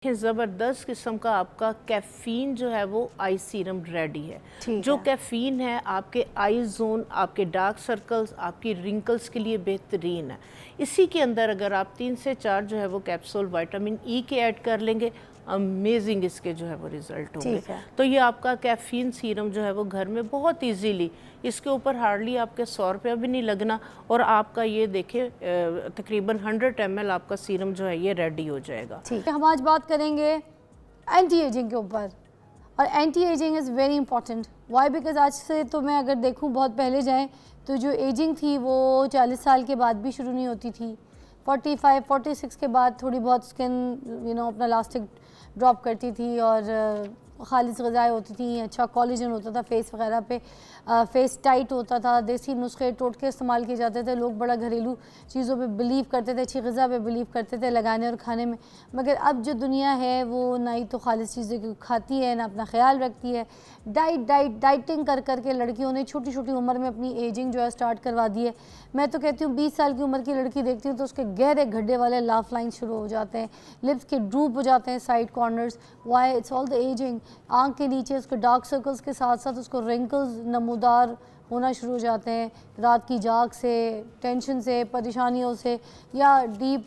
ज़बरदस्त किस्म का आपका कैफ़ीन जो है वो आई सीरम रेडी है। जो कैफ़ीन है आपके आई जोन, आपके डार्क सर्कल्स, आपकी रिंकल्स के लिए बेहतरीन है। इसी के अंदर अगर आप 3 से 4 जो है वो कैप्सूल विटामिन ई के ऐड कर लेंगे, अमेजिंग इसके जो है वो रिज़ल्ट होंगे। तो ये आपका कैफ़ीन सीरम जो है वो घर में बहुत इजीली, इसके ऊपर हार्डली आपके 100 रुपया भी नहीं लगना और आपका ये देखिए तकरीबन 100 ml आपका सीरम जो है ये रेडी हो जाएगा। ठीक है, हम आज बात करेंगे एंटी एजिंग के ऊपर, और anti ageing is very important. Why? Because आज से तो मैं अगर देखूं बहुत पहले जाएं तो जो एजिंग थी वो 40 साल के बाद भी शुरू नहीं होती थी। 45, 46 के बाद थोड़ी बहुत स्किन अपना इलास्टिक ड्रॉप करती थी और खालिस ग़िज़ाएँ होती थी, अच्छा कोलेजन होता था फेस वगैरह पे, फेस टाइट होता था, देसी नुस्खे टोटके इस्तेमाल किए जाते थे, लोग बड़ा घरेलू चीज़ों पे बिलीव करते थे, अच्छी ग़िज़ा पे बिलीव करते थे लगाने और खाने में। मगर अब जो दुनिया है वो ना ही तो खालिस चीज़ें खाती है ना अपना ख्याल रखती है। डाइटिंग कर के लड़कियों ने छोटी छोटी उम्र में अपनी एजिंग जो है स्टार्ट करवा दी है। मैं तो कहती हूँ 20 साल की उम्र की लड़की देखती हूँ तो उसके गहरे गड्ढे वाले लाफ लाइन शुरू हो जाते हैं, लिप्स के ड्रूप हो जाते हैं, side corners. Why? It's all the ageing. आँख के नीचे उसके डार्क सर्कल्स के साथ साथ उसको रिंकल्स नमूदार होना शुरू हो जाते हैं, रात की जाग से, टेंशन से, परेशानियों से, या डीप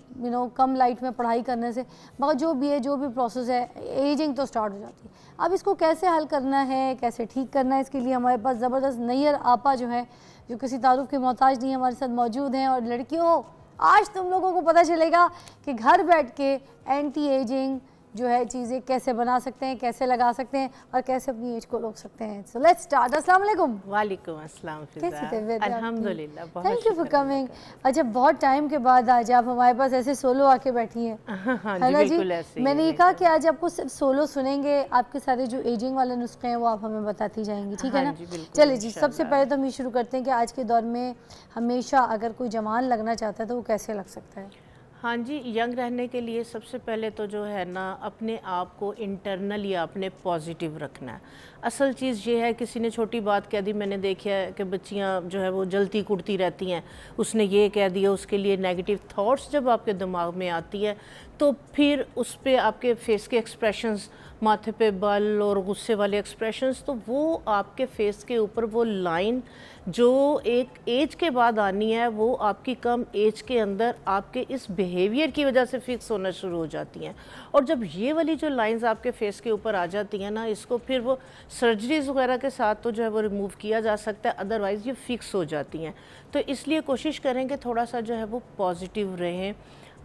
कम लाइट में पढ़ाई करने से। मगर जो भी है, जो भी प्रोसेस है, एजिंग तो स्टार्ट हो जाती है। अब इसको कैसे हल करना है, कैसे ठीक करना है, इसके लिए हमारे पास ज़बरदस्त नैयर आपा जो है, जो किसी तारुफ के मोहताज नहीं, हमारे साथ मौजूद हैं। और लड़कियों, आज तुम लोगों को पता चलेगा कि घर बैठ के एंटी एजिंग जो है चीज़ें कैसे बना सकते हैं, कैसे लगा सकते हैं और कैसे अपनी एज को रोक सकते हैं। So let's start. अस्सलाम वालेकुम। वालेकुम अस्सलाम। कैसी तबीयत? अल्हम्दुलिल्लाह, बहुत थैंक यू फॉर कमिंग। अच्छा, बहुत टाइम के बाद आज आप हमारे पास ऐसे सोलो आके बैठी हैं, है ना जी? मैंने ये कहा कि आज आपको सिर्फ सोलो सुनेंगे, आपके सारे जो एजिंग वाले नुस्खे हैं वो आप हमें बताती जाएंगी, ठीक है ना? चलिए जी, सबसे पहले तो हम ये शुरू करते हैं कि आज के दौर में हमेशा अगर कोई जवान लगना चाहता है तो वो कैसे लग सकता है? हाँ जी, यंग रहने के लिए सबसे पहले तो जो है ना अपने आप को इंटरनल या अपने पॉजिटिव रखना है। असल चीज़ ये है, किसी ने छोटी बात कह दी, मैंने देखा है कि बच्चियाँ जो है वो जलती कुड़ती रहती हैं, उसने ये कह दिया, उसके लिए नेगेटिव थॉट्स जब आपके दिमाग में आती है तो फिर उस पर आपके फेस के एक्सप्रेशंस, माथे पे बाल और गुस्से वाले एक्सप्रेशंस, तो वो आपके फेस के ऊपर वो लाइन जो एक एज के बाद आनी है वो आपकी कम एज के अंदर आपके इस बिहेवियर की वजह से फिक्स होना शुरू हो जाती हैं। और जब ये वाली जो लाइंस आपके फेस के ऊपर आ जाती हैं ना, इसको फिर वो सर्जरीज वगैरह के साथ तो जो है वो रिमूव किया जा सकता है, अदरवाइज़ ये फिक्स हो जाती हैं। तो इसलिए कोशिश करेंगे थोड़ा सा जो है वो पॉजिटिव रहें,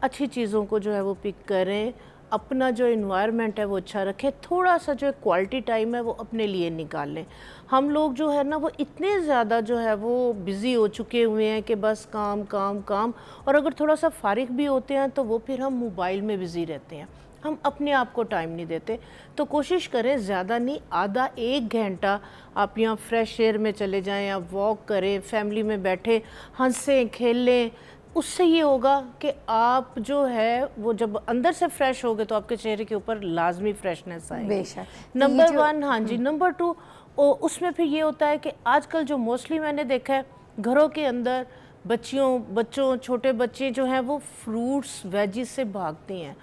अच्छी चीज़ों को जो है वो पिक करें, अपना जो इन्वायरमेंट है वो अच्छा रखें, थोड़ा सा जो क्वालिटी टाइम है वो अपने लिए निकाल लें। हम लोग जो है ना वो इतने ज़्यादा जो है वो बिज़ी हो चुके हुए हैं कि बस काम काम काम, और अगर थोड़ा सा फारिग भी होते हैं तो वो फिर हम मोबाइल में बिज़ी रहते हैं, हम अपने आप को टाइम नहीं देते। तो कोशिश करें ज़्यादा नहीं, आधा 1 घंटा आप यहाँ फ्रेश एयर में चले जाएं, आप वॉक करें, फैमिली में बैठे हंसें खेलें। उससे ये होगा कि आप जो है वो जब अंदर से फ्रेश होगे तो आपके चेहरे के ऊपर लाजमी फ्रेशनेस आएगी। बेशक। नंबर 1। हाँ जी। नंबर 2, उसमें फिर ये होता है कि आजकल जो मोस्टली मैंने देखा है घरों के अंदर बच्चों छोटे बच्चे जो हैं वो फ्रूट्स वेजिस से भागते हैं।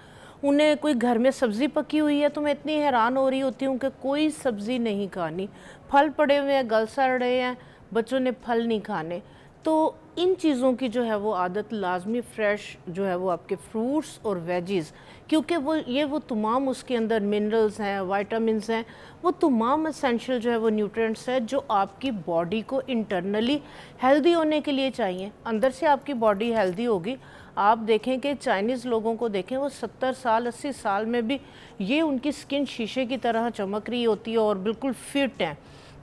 उन्हें कोई घर में सब्ज़ी पकी हुई है तो मैं इतनी हैरान हो रही होती हूँ कि कोई सब्ज़ी नहीं खानी, फल पड़े हुए हैं, गल सड़ रहे हैं, बच्चों ने फल नहीं खाने। तो इन चीज़ों की जो है वो आदत लाजमी, फ्रेश जो है वो आपके फ्रूट्स और वेजीज़, क्योंकि वो तमाम उसके अंदर मिनरल्स हैं, वाइटामिन्स हैं, वो तमाम एसेंशियल जो है वो न्यूट्रिएंट्स हैं जो आपकी बॉडी को इंटरनली हेल्दी होने के लिए चाहिए। अंदर से आपकी बॉडी हेल्दी होगी। आप देखें कि चाइनीज़ लोगों को देखें, वो 70 साल 80 साल में भी ये उनकी स्किन शीशे की तरह चमक रही होती है और बिल्कुल फिट हैं।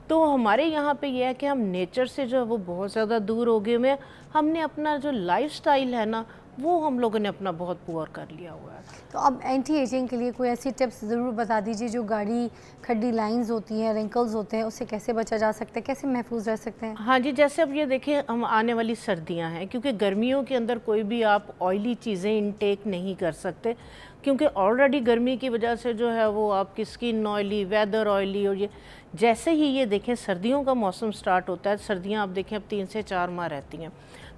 तो हमारे यहाँ पे ये है कि हम नेचर से जो है वो बहुत ज़्यादा दूर हो गए हुए हैं। हमने अपना जो लाइफस्टाइल है ना वो हम लोगों ने अपना बहुत पुअर कर लिया हुआ है। तो अब एंटी एजिंग के लिए कोई ऐसी टिप्स ज़रूर बता दीजिए, जो गाढ़ी खड्डी लाइंस होती हैं, रिंकल्स होते हैं, उससे कैसे बचा जा सकता है, कैसे महफूज रह सकते हैं? हाँ जी, जैसे अब ये देखिए, हम आने वाली सर्दियाँ हैं, क्योंकि गर्मियों के अंदर कोई भी आप ऑयली चीज़ें इनटेक नहीं कर सकते, क्योंकि ऑलरेडी गर्मी की वजह से जो है वो आपकी स्किन ऑयली, वेदर ऑयली। और ये जैसे ही ये देखें सर्दियों का मौसम स्टार्ट होता है, सर्दियाँ आप देखें अब 3 से 4 माह रहती हैं,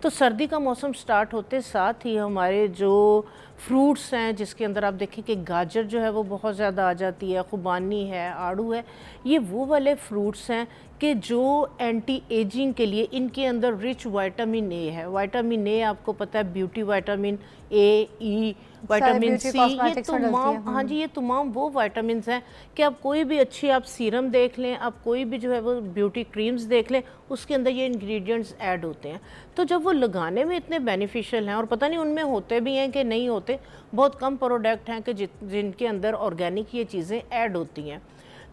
तो सर्दी का मौसम स्टार्ट होते साथ ही हमारे जो फ्रूट्स हैं, जिसके अंदर आप देखें कि गाजर जो है वो बहुत ज़्यादा आ जाती है, खुबानी है, आड़ू है, ये वो वाले फ्रूट्स हैं कि जो एंटी एजिंग के लिए, इनके अंदर रिच विटामिन ए है। विटामिन ए आपको पता है beauty vitamin A, E, vitamin C, ये तमाम, हाँ जी, ये तमाम वो विटामिन्स हैं कि आप कोई भी अच्छी आप सीरम देख लें, आप कोई भी जो है वो ब्यूटी क्रीम्स देख लें, उसके अंदर ये इंग्रेडिएंट्स ऐड होते हैं। तो जब वो लगाने में इतने बेनिफिशियल हैं, और पता नहीं उनमें होते भी हैं कि नहीं होते, बहुत कम प्रोडक्ट हैं कि जिनके अंदर ऑर्गेनिक ये चीज़ें ऐड होती हैं।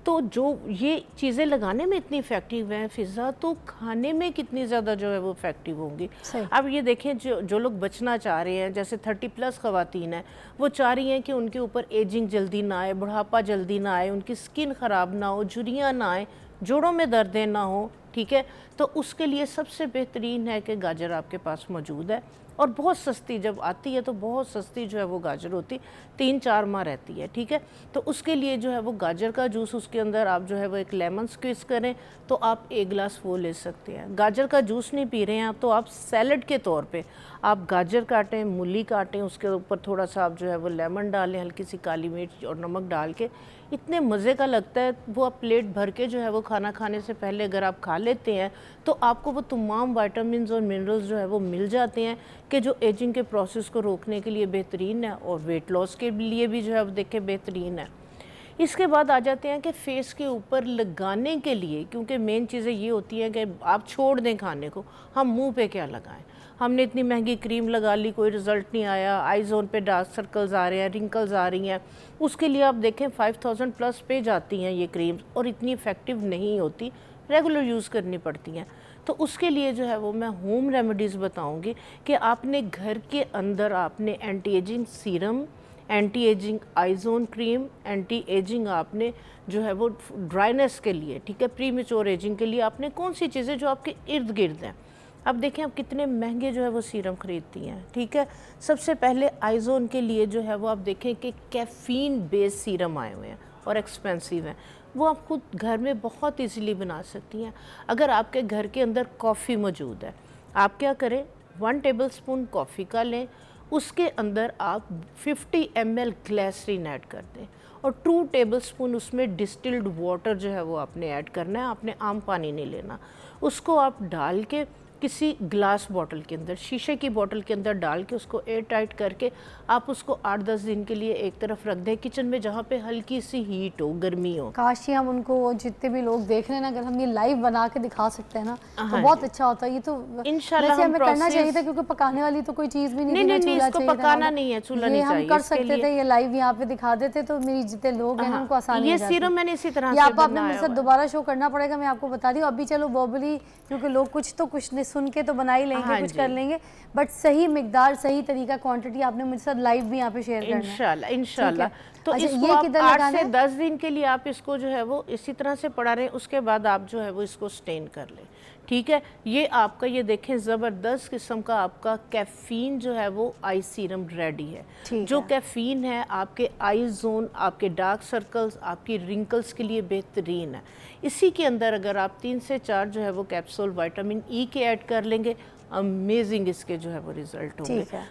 तो जो ये चीज़ें लगाने में इतनी इफ़ेक्टिव हैं फ़िज़ा, तो खाने में कितनी ज़्यादा जो है वो इफ़ेक्टिव होंगी। अब ये देखें, जो लोग बचना चाह रहे हैं, जैसे 30+ ख़वातीन हैं, वो चाह रही हैं कि उनके ऊपर एजिंग जल्दी ना आए, बुढ़ापा जल्दी ना आए, उनकी स्किन ख़राब ना हो, झुर्रियाँ ना आए, जोड़ों में दर्दें ना हो, ठीक है। तो उसके लिए सबसे बेहतरीन है कि गाजर आपके पास मौजूद है, और बहुत सस्ती जब आती है तो बहुत सस्ती जो है वो गाजर होती, 3-4 माह रहती है, ठीक है। तो उसके लिए जो है वो गाजर का जूस, उसके अंदर आप जो है वो एक लेमन स्क्वीज़ करें तो आप 1 गिलास वो ले सकते हैं। गाजर का जूस नहीं पी रहे हैं आप, तो आप सैलड के तौर पे आप गाजर काटें, मूली काटें, उसके ऊपर थोड़ा सा आप जो है वो लेमन डालें, हल्की सी काली मिर्च और नमक डाल के, इतने मज़े का लगता है वो। आप प्लेट भर के जो है वो खाना खाने से पहले अगर आप खा लेते हैं तो आपको वो तमाम विटामिन्स और मिनरल्स जो है वो मिल जाते हैं कि जो एजिंग के प्रोसेस को रोकने के लिए बेहतरीन है, और वेट लॉस के लिए भी जो है वो देखें बेहतरीन है। इसके बाद आ जाते हैं कि फेस के ऊपर लगाने के लिए, क्योंकि मेन चीज़ें ये होती हैं कि आप छोड़ दें खाने को, हम मुंह पे क्या लगाएं। हमने इतनी महंगी क्रीम लगा ली, कोई रिज़ल्ट नहीं आया, आई जोन पे डार्क सर्कल्स आ रहे हैं, रिंकल्स आ रही हैं, उसके लिए आप देखें 5000+ पे जाती हैं ये क्रीम्स, और इतनी इफ़ेक्टिव नहीं होती, रेगुलर यूज़ करनी पड़ती हैं। तो उसके लिए जो है वो मैं होम रेमेडीज़ बताऊंगी कि आपने घर के अंदर आपने anti ageing serum, anti ageing आइजोन क्रीम, एंटी एजिंग आपने जो है वो ड्राइनेस के लिए, ठीक है, प्री मैच्योर एजिंग के लिए आपने कौन सी चीज़ें जो आपके इर्द गिर्द हैं। अब देखें आप कितने महंगे जो है वो सीरम ख़रीदती हैं, ठीक है। सबसे पहले आइजोन के लिए जो है वो आप देखें कि कैफ़ीन बेस्ड सीरम आए हुए हैं और एक्सपेंसिव हैं, वो आप खुद घर में बहुत इजीली बना सकती हैं। अगर आपके घर के अंदर कॉफ़ी मौजूद है, आप क्या करें, 1 टेबलस्पून कॉफ़ी का लें, उसके अंदर आप 50 ml ग्लिसरीन ऐड कर दें, और 2 टेबलस्पून उसमें डिस्टिल्ड वाटर जो है वो आपने ऐड करना है, आपने आम पानी नहीं लेना। उसको आप डाल के किसी ग्लास बॉटल के अंदर, शीशे की बॉटल के अंदर डाल के उसको एयर टाइट करके आप उसको 8-10 दिन के लिए एक तरफ रख दें किचन में, जहाँ पे हल्की सी हीट हो, गर्मी हो। काश ही हम उनको, जितने भी लोग देख रहे हैं ना, अगर हम ये लाइव बना के दिखा सकते हैं ना तो बहुत अच्छा होता है। ये तो इंशाल्लाह हमें करना चाहिए था, क्योंकि पकाने वाली तो कोई चीज़ भी नहीं, नहीं, इसको पकाना नहीं है, चूल्हा नहीं चाहिए, हम कर सकते थे, ये लाइव यहाँ पे दिखा देते तो मेरी जितने लोग हैं उनको आसानी ये सीरम मैंने इसी तरह से आपने मेरे साथ दोबारा शो करना पड़ेगा, मैं आपको बता दी। अभी चलो वर्बली, क्योंकि लोग कुछ तो कुछ ने सुन के तो बना ही लेंगे, कुछ कर लेंगे, बट सही मिकदार, सही तरीका, क्वांटिटी आपने मुझे साथ लाइव भी यहाँ पे शेयर करना है इंशाल्लाह। तो इसको आप 8 से 10 दिन के लिए आप इसको जो है वो इसी तरह से पड़ा रहे, उसके बाद आप जो है वो इसको स्टेन कर लें, ठीक है। ये आपका, ये देखें, ज़बरदस्त किस्म का आपका कैफ़ीन जो है वो आई सीरम रेडी है। जो कैफ़ीन है आपके आई जोन, आपके डार्क सर्कल्स, आपकी रिंकल्स के लिए बेहतरीन है। इसी के अंदर अगर आप 3 से 4 जो है वो कैप्सूल विटामिन ई के ऐड कर लेंगे, अमेजिंग इसके जो है वो रिज़ल्ट होंगे।